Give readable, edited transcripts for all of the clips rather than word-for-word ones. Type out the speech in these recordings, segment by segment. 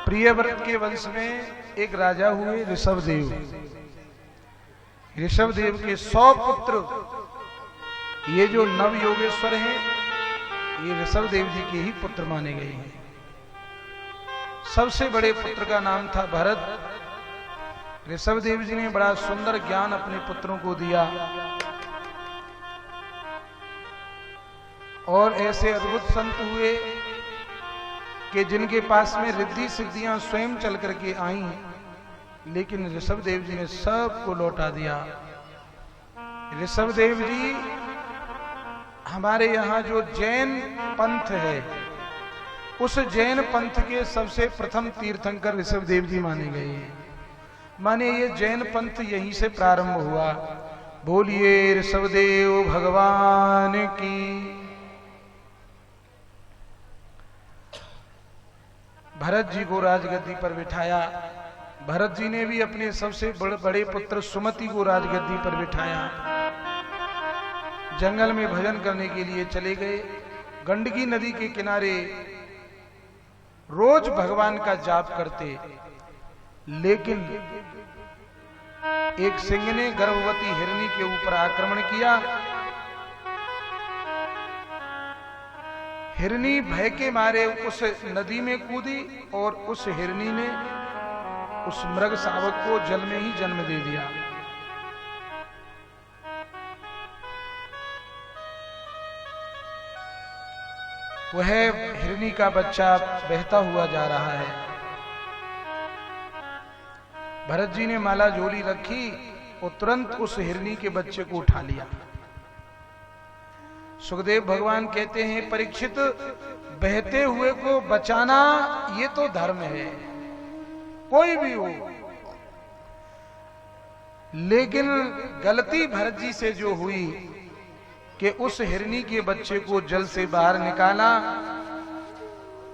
प्रियव्रत के वंश में एक राजा हुए ऋषभदेव। ऋषभदेव के 100 पुत्र, ये जो नव योगेश्वर हैं ये ऋषभदेव जी के ही पुत्र माने गए हैं। सबसे बड़े पुत्र का नाम था भरत। ऋषभदेव जी ने बड़ा सुंदर ज्ञान अपने पुत्रों को दिया और ऐसे अद्भुत संत हुए कि जिनके पास में रिद्धि सिद्धियां स्वयं चल करके आई, लेकिन ऋषभदेव जी ने सबको लौटा दिया। ऋषभदेव जी हमारे यहाँ जो जैन पंथ है, उस जैन पंथ के सबसे प्रथम तीर्थंकर ऋषभदेव जी माने गए हैं। माने ये जैन पंथ यहीं से प्रारंभ हुआ। बोलिए ऋषभदेव भगवान की। भरत जी को राजगद्दी पर बिठाया। भरत जी ने भी अपने सबसे बड़े पुत्र सुमति को राजगद्दी पर बिठाया। जंगल में भजन करने के लिए चले गए। गंडकी नदी के किनारे रोज भगवान का जाप करते, लेकिन एक सिंह ने गर्भवती हिरनी के ऊपर आक्रमण किया। हिरनी भय के मारे उस नदी में कूदी और उस हिरनी ने उस मृग शावक को जल में ही जन्म दे दिया। वह हिरनी का बच्चा बहता हुआ जा रहा है। भरत जी ने माला झोली रखी और तुरंत उस हिरनी के बच्चे को उठा लिया। सुखदेव भगवान कहते हैं, परीक्षित, बहते हुए को बचाना ये तो धर्म है, कोई भी हो। लेकिन गलती भरत जी से जो हुई कि उस हिरनी के बच्चे को जल से बाहर निकाला,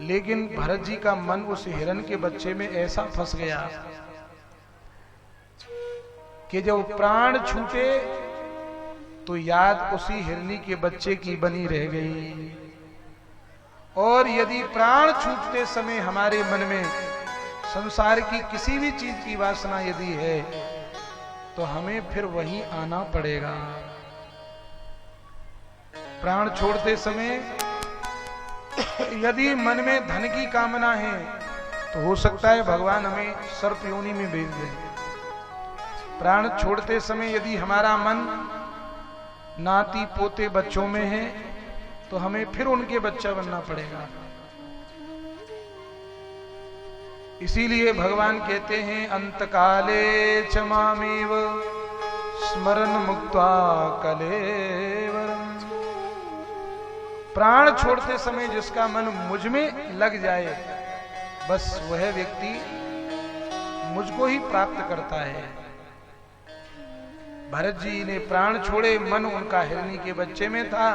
लेकिन भरत जी का मन उस हिरण के बच्चे में ऐसा फंस गया कि जब प्राण छूटे तो याद उसी हिरनी के बच्चे की बनी रह गई। और यदि प्राण छूटते समय हमारे मन में संसार की किसी भी चीज की वासना यदि है, तो हमें फिर वहीं आना पड़ेगा। प्राण छोड़ते समय यदि मन में धन की कामना है, तो हो सकता है भगवान हमें सर्प योनि में भेज दें। प्राण छोड़ते समय यदि हमारा मन नाती पोते बच्चों में है, तो हमें फिर उनके बच्चा बनना पड़ेगा। इसीलिए भगवान कहते हैं, अंतकाले च मामेव स्मरण मुक्त्वा कलेवरम्। प्राण छोड़ते समय जिसका मन मुझ में लग जाए, बस वह व्यक्ति मुझको ही प्राप्त करता है। भरत जी ने प्राण छोड़े, मन उनका हिरनी के बच्चे में था,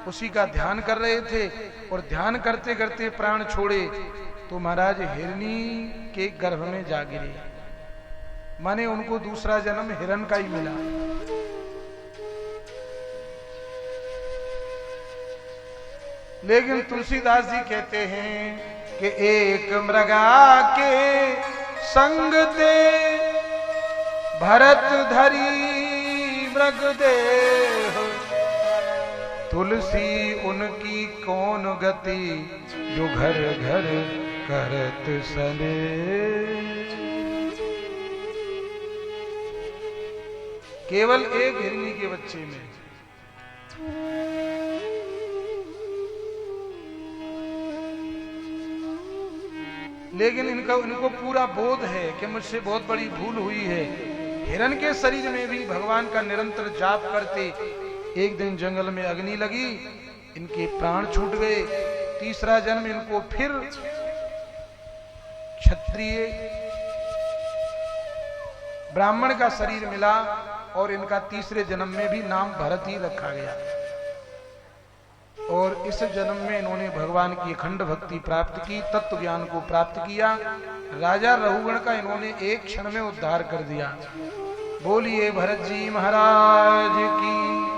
उसी का ध्यान कर रहे थे। और ध्यान करते करते प्राण छोड़े तो महाराज हिरनी के गर्भ में जा गिरे। माने उनको दूसरा जन्म हिरण का ही मिला। लेकिन तुलसीदास जी कहते हैं कि एक मृगा के संग दे भरत धरी मृग देह, तुलसी उनकी कौन गति जो घर घर करत सने। केवल एक हिरनी के बच्चे में। लेकिन इनको पूरा बोध है कि मुझसे बहुत बड़ी भूल हुई है। हिरण के शरीर में भी भगवान का निरंतर जाप करते, एक दिन जंगल में अग्नि लगी, इनके प्राण छूट गए। तीसरा जन्म इनको फिर क्षत्रिय ब्राह्मण का शरीर मिला और इनका तीसरे जन्म में भी नाम भरत ही रखा गया। और इस जन्म में इन्होंने भगवान की अखंड भक्ति प्राप्त की, तत्व ज्ञान को प्राप्त किया। राजा रहुगण का इन्होंने एक क्षण में उद्धार कर दिया। बोलिए भरत जी महाराज की।